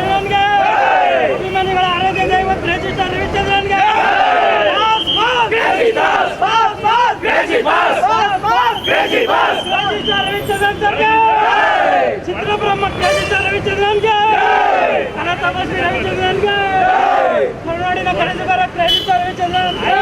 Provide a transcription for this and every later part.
ರವಿಚಂದ್ರನ್ಗೆ, ಅಭಿಮಾನಿಗಳ ಆರಾಧ್ಯ ದೈವ ರೇಜಿಸ್ಟರ್ ರವಿಚಂದ್ರನ್ಗೆ, ಚಿತ್ರಬ್ರಹ್ಮ ರೇಜಿಸ್ಟರ್ ರವಿಚಂದ್ರನ್ಗೆ, ಕನಕಮಶ್ರೀ ರವಿಚಂದ್ರನ್ಗೆ, ಕರುನಾಡಿನ ಕನಸುಗಾರ ರೇಜಿಸ್ಟರ್ ರವಿಚಂದ್ರನ್ಗೆ,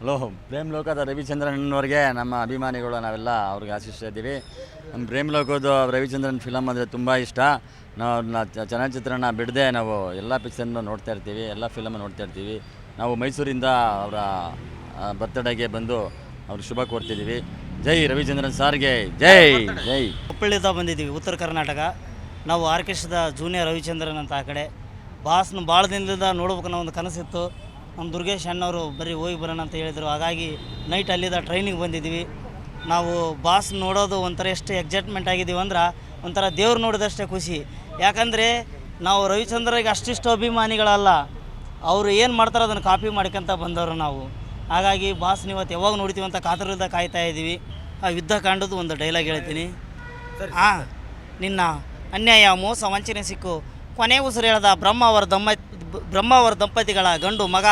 ಹಲೋ, ಪ್ರೇಮ್ ಲೋಕದ ರವಿಚಂದ್ರನ್ವರಿಗೆ ನಮ್ಮ ಅಭಿಮಾನಿಗಳು ನಾವೆಲ್ಲ ಅವ್ರಿಗೆ ಆಶಿಸ್ತಾ ಇದ್ದೀವಿ. ನಮ್ಮ ಪ್ರೇಮ್ ಲೋಕದ ರವಿಚಂದ್ರನ್ ಫಿಲಮ್ ಅಂದರೆ ತುಂಬ ಇಷ್ಟ. ನಾವು ಚಲನಚಿತ್ರನ ಬಿಡದೆ ನಾವು ಎಲ್ಲ ಪಿಕ್ಚರ್ನ ನೋಡ್ತಾ ಇರ್ತೀವಿ, ಎಲ್ಲ ಫಿಲಮ್ ನೋಡ್ತಾ ಇರ್ತೀವಿ. ನಾವು ಮೈಸೂರಿಂದ ಅವರ ಬರ್ತ್ಡೇಗೆ ಬಂದು ಅವ್ರಿಗೆ ಶುಭ ಕೋರ್ತಿದ್ದೀವಿ. ಜೈ ರವಿಚಂದ್ರನ್ ಸಾರ್ಗೆ ಜೈ ಜೈ. ಹುಬ್ಬಳ್ಳಿಯಿಂದ ಬಂದಿದ್ದೀವಿ, ಉತ್ತರ ಕರ್ನಾಟಕ. ನಾವು ಆರ್ಕೆಸ್ಟ್ರಾದ ಜೂನಿಯರ್ ರವಿಚಂದ್ರನ್ ಅಂತ. ಆ ಕಡೆ ಬಾಸ್ನ ಭಾಳ ದಿನದಿಂದ ನೋಡ್ಬೇಕು ಅನ್ನೋ ಒಂದು ಕನಸಿತ್ತು. ನಮ್ಮ ದುರ್ಗೇಶ್ ಅಣ್ಣವರು ಬರೀ ಹೋಗಿ ಬರೋಣ ಅಂತ ಹೇಳಿದರು. ಹಾಗಾಗಿ ನೈಟ್ ಅಲ್ಲಿದ್ದ ಟ್ರೈನಿಗೆ ಬಂದಿದ್ದೀವಿ. ನಾವು ಬಾಸ್ ನೋಡೋದು ಒಂಥರ ಎಷ್ಟು ಎಕ್ಸೈಟ್ಮೆಂಟ್ ಆಗಿದ್ದೀವಿ ಅಂದ್ರೆ ಒಂಥರ ದೇವ್ರು ನೋಡಿದಷ್ಟೇ ಖುಷಿ. ಯಾಕಂದರೆ ನಾವು ರವಿಚಂದ್ರಿಗೆ ಅಷ್ಟಿಷ್ಟು ಅಭಿಮಾನಿಗಳಲ್ಲ, ಅವರು ಏನು ಮಾಡ್ತಾರೋ ಅದನ್ನು ಕಾಪಿ ಮಾಡ್ಕೊಂತ ಬಂದವರು ನಾವು. ಹಾಗಾಗಿ ಬಾಸ್ ಇವತ್ತು ಯಾವಾಗ ನೋಡ್ತೀವಿ ಅಂತ ಕಾತರದಿಂದ ಕಾಯ್ತಾ ಇದ್ದೀವಿ. ಆ ಯುದ್ಧ ಕಾಂಡದ್ದು ಒಂದು ಡೈಲಾಗ್ ಹೇಳ್ತೀನಿ. ನಿನ್ನ ಅನ್ಯಾಯ, ಮೋಸ, ವಂಚನೆ ಸಿಕ್ಕು ಕೊನೆ ಉಸಿರು ಹೇಳ್ದ ಬ್ರಹ್ಮಾವರ ದಂಪತಿಗಳ ಗಂಡು ಮಗ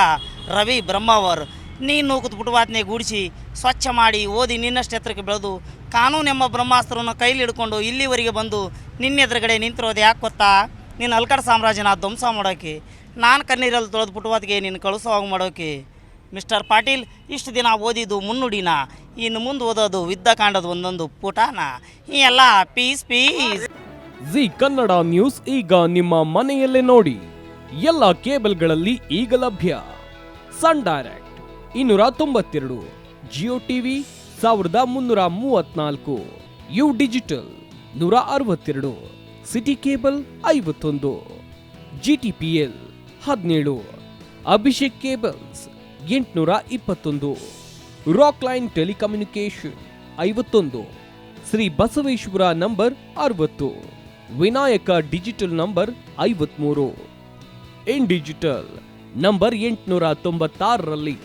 ರವಿ ಬ್ರಹ್ಮಾವರ್. ನೀನು ಪುಟವಾತ್ನೆ ಗೂಡಿಸಿ ಸ್ವಚ್ಛ ಮಾಡಿ ಓದಿ ನಿನ್ನಷ್ಟು ಎತ್ತರಕ್ಕೆ ಬೆಳೆದು ಕಾನೂನೆಂಬ ಬ್ರಹ್ಮಾಸ್ತ್ರವನ್ನು ಕೈಲಿ ಹಿಡ್ಕೊಂಡು ಇಲ್ಲಿವರೆಗೆ ಬಂದು ನಿನ್ನೆದುರುಗಡೆ ನಿಂತಿರೋದು ಯಾಕೆ ಗೊತ್ತಾ? ನೀನು ಅಲ್ಕಡ್ ಸಾಮ್ರಾಜ್ಯನ ಧ್ವಂಸ ಮಾಡೋಕೆ, ನಾನು ಕಣ್ಣೀರಲ್ಲಿ ತೊಳೆದು ಪುಟವಾತಿಗೆ ನೀನು ಕಳಿಸೋವಾಗ ಮಾಡೋಕೆ. ಮಿಸ್ಟರ್ ಪಾಟೀಲ್, ಇಷ್ಟು ದಿನ ಓದಿದ್ದು ಮುನ್ನುಡಿನ, ಇನ್ನು ಮುಂದೆ ಓದೋದು ಯುದ್ಧ ಕಾಂಡದ ಒಂದೊಂದು ಪುಟಾನ. ಈ ಎಲ್ಲ piece piece. Zee Kannada News ಈಗ ನಿಮ್ಮ ಮನೆಯಲ್ಲೇ ನೋಡಿ. ಎಲ್ಲ ಕೇಬಲ್ಗಳಲ್ಲಿ ಈಗ ಲಭ್ಯ. Sun Direct 292, Jio TV 1334, U Digital 162, City Cable 51, GTPL 17, Abhishek Cables 821, Rock Line Telecommunication 51, Shri Basaveshwara number 60, Vinayaka Digital number 53, In Digital number 896ರಲ್ಲಿ.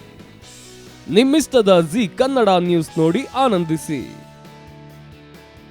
ನಿಮ್ಮಿಸ್ತದ ಜಿ ಕನ್ನಡ ನ್ಯೂಸ್ ನೋಡಿ ಆನಂದಿಸಿ.